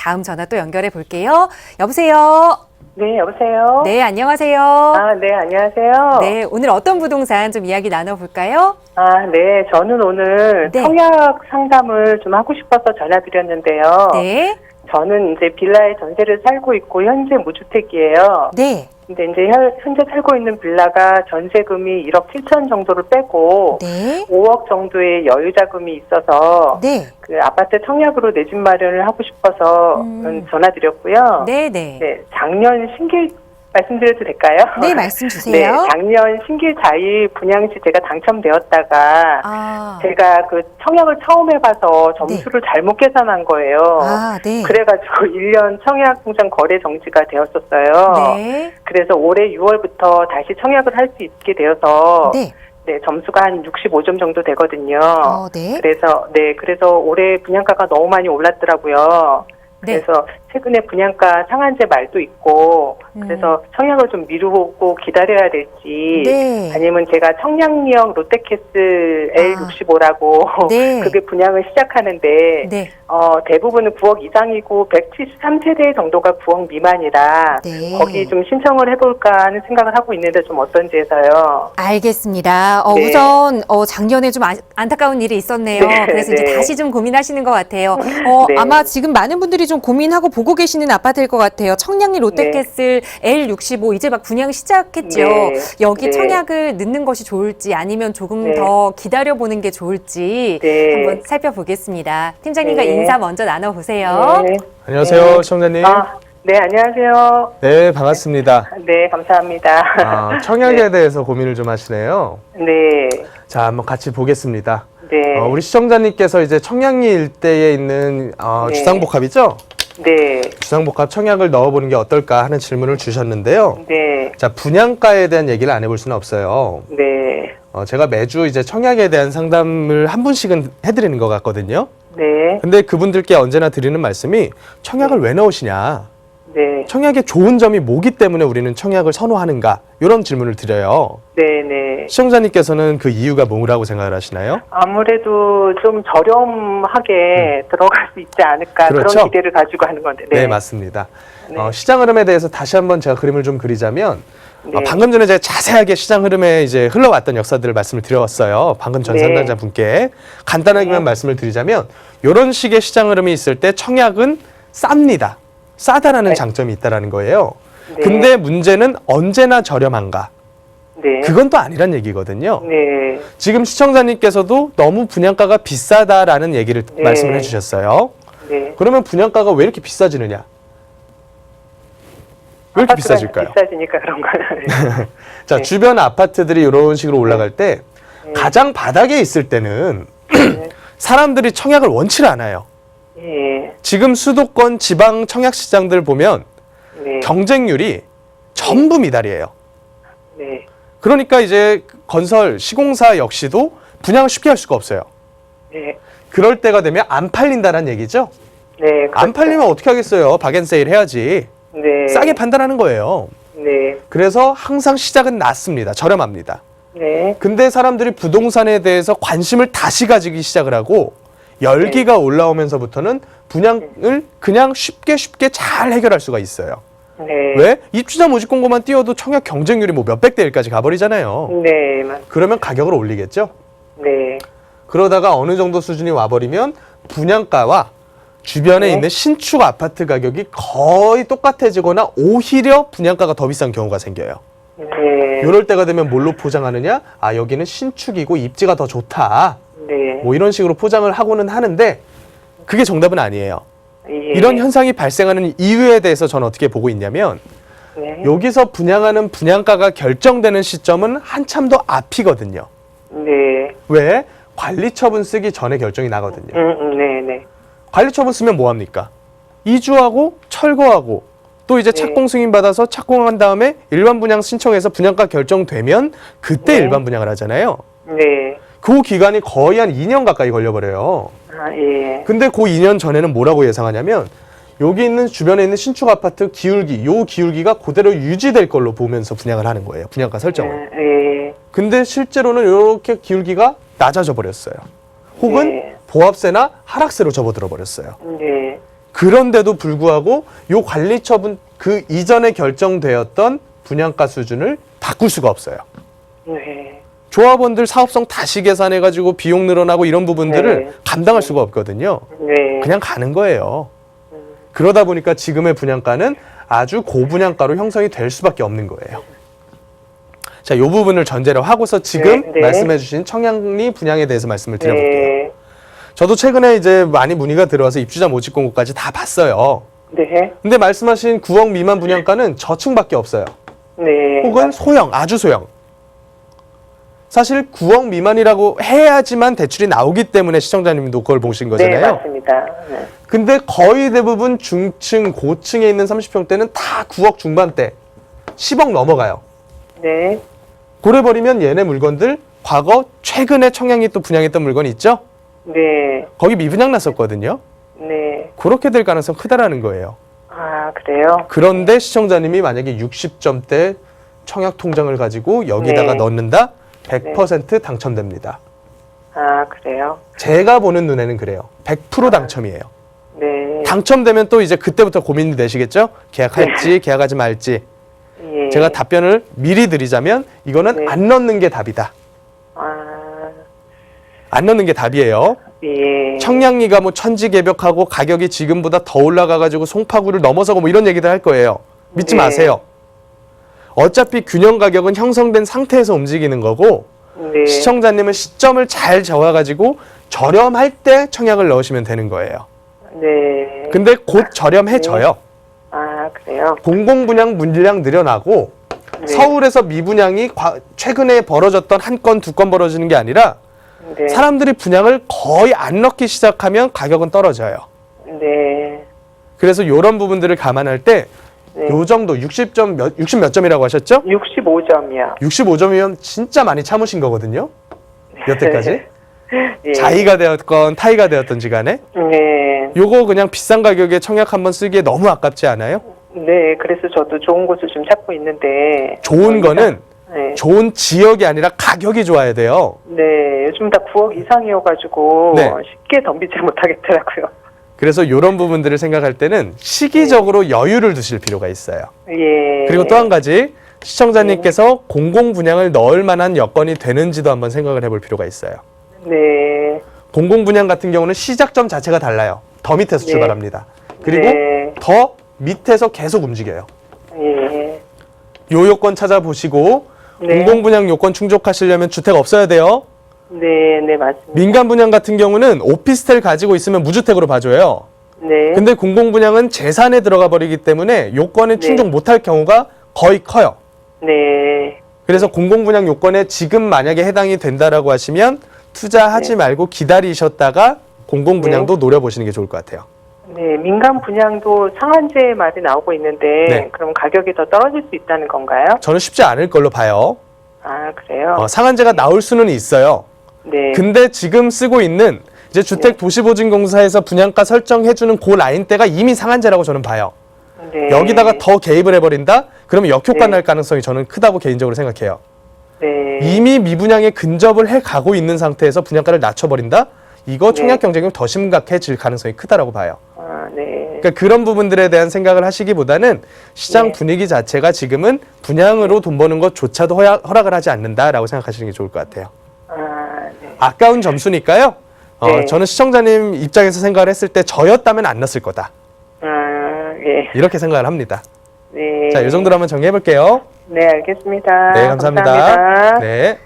다음 전화 또 연결해 볼게요. 여보세요? 네, 여보세요? 네, 안녕하세요. 아, 네, 안녕하세요. 네, 오늘 어떤 부동산 좀 이야기 나눠볼까요? 아, 네, 저는 오늘 네. 청약 상담을 좀 하고 싶어서 전화드렸는데요. 네. 저는 이제 빌라에 전세를 살고 있고 현재 무주택이에요. 네. 근데 이제 현재 살고 있는 빌라가 전세금이 1억 7천 정도를 빼고 네. 5억 정도의 여유 자금이 있어서 네. 그 아파트 청약으로 내 집 마련을 하고 싶어서 전화드렸고요. 네네. 네, 작년 신길 말씀드려도 될까요? 네, 말씀 네, 주세요. 작년 신길 자이 분양시 제가 당첨되었다가 아, 제가 그 청약을 처음 해봐서 점수를 잘못 계산한 거예요. 아, 네. 그래가지고 1년 청약공장 거래 정지가 되었었어요. 네. 그래서 올해 6월부터 다시 청약을 할 수 있게 되어서 네. 네, 점수가 한 65점 정도 되거든요. 네. 그래서 올해 분양가가 너무 많이 올랐더라고요. 네. 그래서 최근에 분양가 상한제 말도 있고 그래서 청약을 좀 미루고 기다려야 될지 네. 아니면 제가 청량리역 롯데캐슬 L65라고 네. 그게 분양을 시작하는데 네. 대부분은 9억 이상이고 173세대 정도가 9억 미만이라 네. 거기 좀 신청을 해볼까 하는 생각을 하고 있는데 좀 어떤지 해서요. 알겠습니다. 네. 우선 작년에 좀 안타까운 일이 있었네요. 네, 그래서 이제 네. 다시 좀 고민하시는 것 같아요. 네. 아마 지금 많은 분들이 좀 고민하고 보고 계시는 아파트일 것 같아요. 청량리 롯데캐슬 L65 이제 막 분양 시작했죠. 네. 여기 네. 청약을 넣는 것이 좋을지 아니면 조금 네. 더 기다려보는 게 좋을지 네. 한번 살펴보겠습니다. 팀장님과 네. 인사 먼저 나눠보세요. 네. 안녕하세요, 네. 시청자님. 네, 안녕하세요. 네, 반갑습니다. 네, 감사합니다. 청약에 대해서 고민을 좀 하시네요. 네, 자, 한번 같이 보겠습니다. 네, 우리 시청자님께서 이제 청량리 일대에 있는 네. 주상복합이죠? 네, 주상복합 청약을 넣어보는 게 어떨까 하는 질문을 주셨는데요. 네, 자, 분양가에 대한 얘기를 안 해볼 수는 없어요. 네, 제가 매주 이제 청약에 대한 상담을 한 분씩은 해드리는 것 같거든요. 네, 근데 그분들께 언제나 드리는 말씀이 청약을 왜 넣으시냐? 네, 청약의 좋은 점이 뭐기 때문에 우리는 청약을 선호하는가? 이런 질문을 드려요. 네, 네. 시청자님께서는 그 이유가 뭐라고 생각을 하시나요? 아무래도 좀 저렴하게 들어갈 수 있지 않을까 그렇죠. 그런 기대를 가지고 하는 건데. 네, 맞습니다. 네. 시장 흐름에 대해서 다시 한번 제가 그림을 좀 그리자면 네. 방금 전에 제가 자세하게 시장 흐름에 이제 흘러왔던 역사들을 말씀을 드렸어요. 방금 전 네. 상담자 분께 간단하게만 네. 말씀을 드리자면 이런 식의 시장 흐름이 있을 때 청약은 쌉니다. 싸다라는 네. 장점이 있다라는 거예요. 네. 근데 문제는 언제나 저렴한가? 네, 그건 또 아니란 얘기거든요. 네, 지금 시청자님께서도 너무 분양가가 비싸다라는 얘기를 네. 말씀을 해주셨어요. 네. 그러면 분양가가 왜 이렇게 비싸지느냐? 왜 이렇게 아파트가 비싸질까요? 비싸지니까 그런 거예요. 자, 네. 주변 아파트들이 이런 식으로 올라갈 때 가장 바닥에 있을 때는 사람들이 청약을 원치 않아요. 네, 지금 수도권 지방 청약 시장들 보면 네, 경쟁률이 전부 미달이에요. 네, 그러니까 이제 건설, 시공사 역시도 분양을 쉽게 할 수가 없어요. 네, 그럴 때가 되면 안 팔린다는 얘기죠. 네. 안 팔리면 어떻게 하겠어요? 박앤세일 해야지. 네, 싸게 판다라는 거예요. 네, 그래서 항상 시작은 낮습니다. 저렴합니다. 네, 근데 사람들이 부동산에 대해서 관심을 다시 가지기 시작을 하고 열기가 올라오면서부터는 분양을 그냥 쉽게 잘 해결할 수가 있어요. 네. 왜? 입주자 모집 공고만 띄워도 청약 경쟁률이 뭐 몇백 대 1까지 가버리잖아요. 네, 그러면 가격을 올리겠죠? 네, 그러다가 어느 정도 수준이 와버리면 분양가와 주변에 네. 있는 신축 아파트 가격이 거의 똑같아지거나 오히려 분양가가 더 비싼 경우가 생겨요. 네, 이럴 때가 되면 뭘로 포장하느냐? 아, 여기는 신축이고 입지가 더 좋다. 네. 뭐 이런 식으로 포장을 하고는 하는데 그게 정답은 아니에요. 예. 이런 현상이 발생하는 이유에 대해서 저는 어떻게 보고 있냐면 네, 여기서 분양하는 분양가가 결정되는 시점은 한참 더 앞이거든요. 네, 왜? 관리처분 쓰기 전에 결정이 나거든요. 네, 네, 관리처분 쓰면 뭐합니까? 이주하고 철거하고 또 이제 네. 착공 승인 받아서 착공한 다음에 일반 분양 신청해서 분양가 결정되면 그때 네. 일반 분양을 하잖아요. 네, 그 기간이 거의 한 2년 가까이 걸려버려요. 아, 예, 근데 그 2년 전에는 뭐라고 예상하냐면 여기 있는 주변에 있는 신축 아파트 기울기, 요 기울기가 그대로 유지될 걸로 보면서 분양을 하는 거예요. 분양가 설정을. 예, 근데 실제로는 이렇게 기울기가 낮아져 버렸어요. 혹은 네. 보합세나 하락세로 접어들어 버렸어요. 네, 그런데도 불구하고 요 관리처분 그 이전에 결정되었던 분양가 수준을 바꿀 수가 없어요. 네. 조합원들 사업성 다시 계산해가지고 비용 늘어나고 이런 부분들을 네. 감당할 수가 없거든요. 네. 그냥 가는 거예요. 그러다 보니까 지금의 분양가는 아주 고분양가로 형성이 될 수밖에 없는 거예요. 자, 이 부분을 전제로 하고서 지금 네, 네. 말씀해주신 청량리 분양에 대해서 말씀을 드려볼게요. 네. 저도 최근에 이제 많이 문의가 들어와서 입주자 모집 공고까지 다 봤어요. 네. 근데 말씀하신 9억 미만 분양가는 저층밖에 없어요. 네. 혹은 소형, 아주 소형. 사실 9억 미만이라고 해야지만 대출이 나오기 때문에 시청자님도 그걸 보신 네, 거잖아요. 맞습니다. 네. 근데 거의 대부분 중층, 고층에 있는 30평대는 다 9억 중반대, 10억 넘어가요. 네. 그래 버리면 얘네 물건들 과거 최근에 청량리 또 분양했던 물건이 있죠? 네. 거기 미분양 났었거든요. 네. 그렇게 될 가능성 크다라는 거예요. 아, 그래요? 그런데 시청자님이 만약에 60점대 청약 통장을 가지고 여기다가 네. 넣는다? 100% 당첨됩니다. 아, 그래요? 제가 보는 눈에는 그래요. 100% 당첨이에요. 네. 당첨되면 또 이제 그때부터 고민이 되시겠죠? 계약할지 계약하지 말지. 예. 제가 답변을 미리 드리자면 이거는 네. 안 넣는 게 답이다. 아, 안 넣는 게 답이에요. 예. 청량리가 뭐 천지개벽하고 가격이 지금보다 더 올라가가지고 송파구를 넘어서고 뭐 이런 얘기들 할 거예요. 믿지 네. 마세요. 어차피 균형 가격은 형성된 상태에서 움직이는 거고 네. 시청자님은 시점을 잘 잡아가지고 저렴할 때 청약을 넣으시면 되는 거예요. 네. 근데 곧 저렴해져요. 아, 그래요? 공공분양 물량 늘어나고 네. 서울에서 미분양이 최근에 벌어졌던 한 건, 두 건 벌어지는 게 아니라 네. 사람들이 분양을 거의 안 넣기 시작하면 가격은 떨어져요. 네. 그래서 이런 부분들을 감안할 때 네. 요 정도 60 몇 점이라고 하셨죠? 65점이요. 65점이면 진짜 많이 참으신 거거든요. 여태까지. 예. 자의가 되었건 타의가 되었던지 간에. 네. 요거 그냥 비싼 가격에 청약 한번 쓰기에 너무 아깝지 않아요? 네. 그래서 저도 좋은 곳을 좀 찾고 있는데. 좋은 거는 네. 좋은 지역이 아니라 가격이 좋아야 돼요. 네. 요즘 다 9억 이상이어가지고 네. 쉽게 덤비지 못하겠더라고요. 그래서 이런 부분들을 생각할 때는 시기적으로 여유를 두실 필요가 있어요. 예. 그리고 또 한 가지 시청자님께서 공공 분양을 넣을 만한 여건이 되는지도 한번 생각을 해볼 필요가 있어요. 네. 공공 분양 같은 경우는 시작점 자체가 달라요. 더 밑에서 네. 출발합니다. 그리고 네. 더 밑에서 계속 움직여요. 예. 요 요건 찾아보시고 네. 공공 분양 요건 충족하시려면 주택 없어야 돼요. 네. 네. 맞습니다. 민간 분양 같은 경우는 오피스텔 가지고 있으면 무주택으로 봐줘요. 네. 근데 공공 분양은 재산에 들어가 버리기 때문에 요건에 네. 충족 못할 경우가 거의 커요. 네. 그래서 공공 분양 요건에 지금 만약에 해당이 된다라고 하시면 투자하지 네. 말고 기다리셨다가 공공 분양도 노려보시는 게 좋을 것 같아요. 네. 민간 분양도 상한제 말이 나오고 있는데 네. 그럼 가격이 더 떨어질 수 있다는 건가요? 저는 쉽지 않을 걸로 봐요. 아, 그래요? 상한제가 나올 수는 있어요. 네. 근데 지금 쓰고 있는 이제 주택도시보증공사에서 분양가 설정해주는 그 라인대가 이미 상한제라고 저는 봐요. 네. 여기다가 더 개입을 해버린다? 그러면 역효과 네. 날 가능성이 저는 크다고 개인적으로 생각해요. 네. 이미 미분양에 근접을 해가고 있는 상태에서 분양가를 낮춰버린다? 이거 청약 경쟁이 더 심각해질 가능성이 크다라고 봐요. 아, 네. 그러니까 그런 부분들에 대한 생각을 하시기보다는 시장 네. 분위기 자체가 지금은 분양으로 돈 버는 것조차도 허락을 하지 않는다라고 생각하시는 게 좋을 것 같아요. 아, 네. 아까운 점수니까요. 네. 저는 시청자님 입장에서 생각을 했을 때 저였다면 안 넣었을 거다. 아, 예. 이렇게 생각을 합니다. 네. 자, 이 정도로 한번 정리해 볼게요. 네, 알겠습니다. 네, 감사합니다. 감사합니다. 네.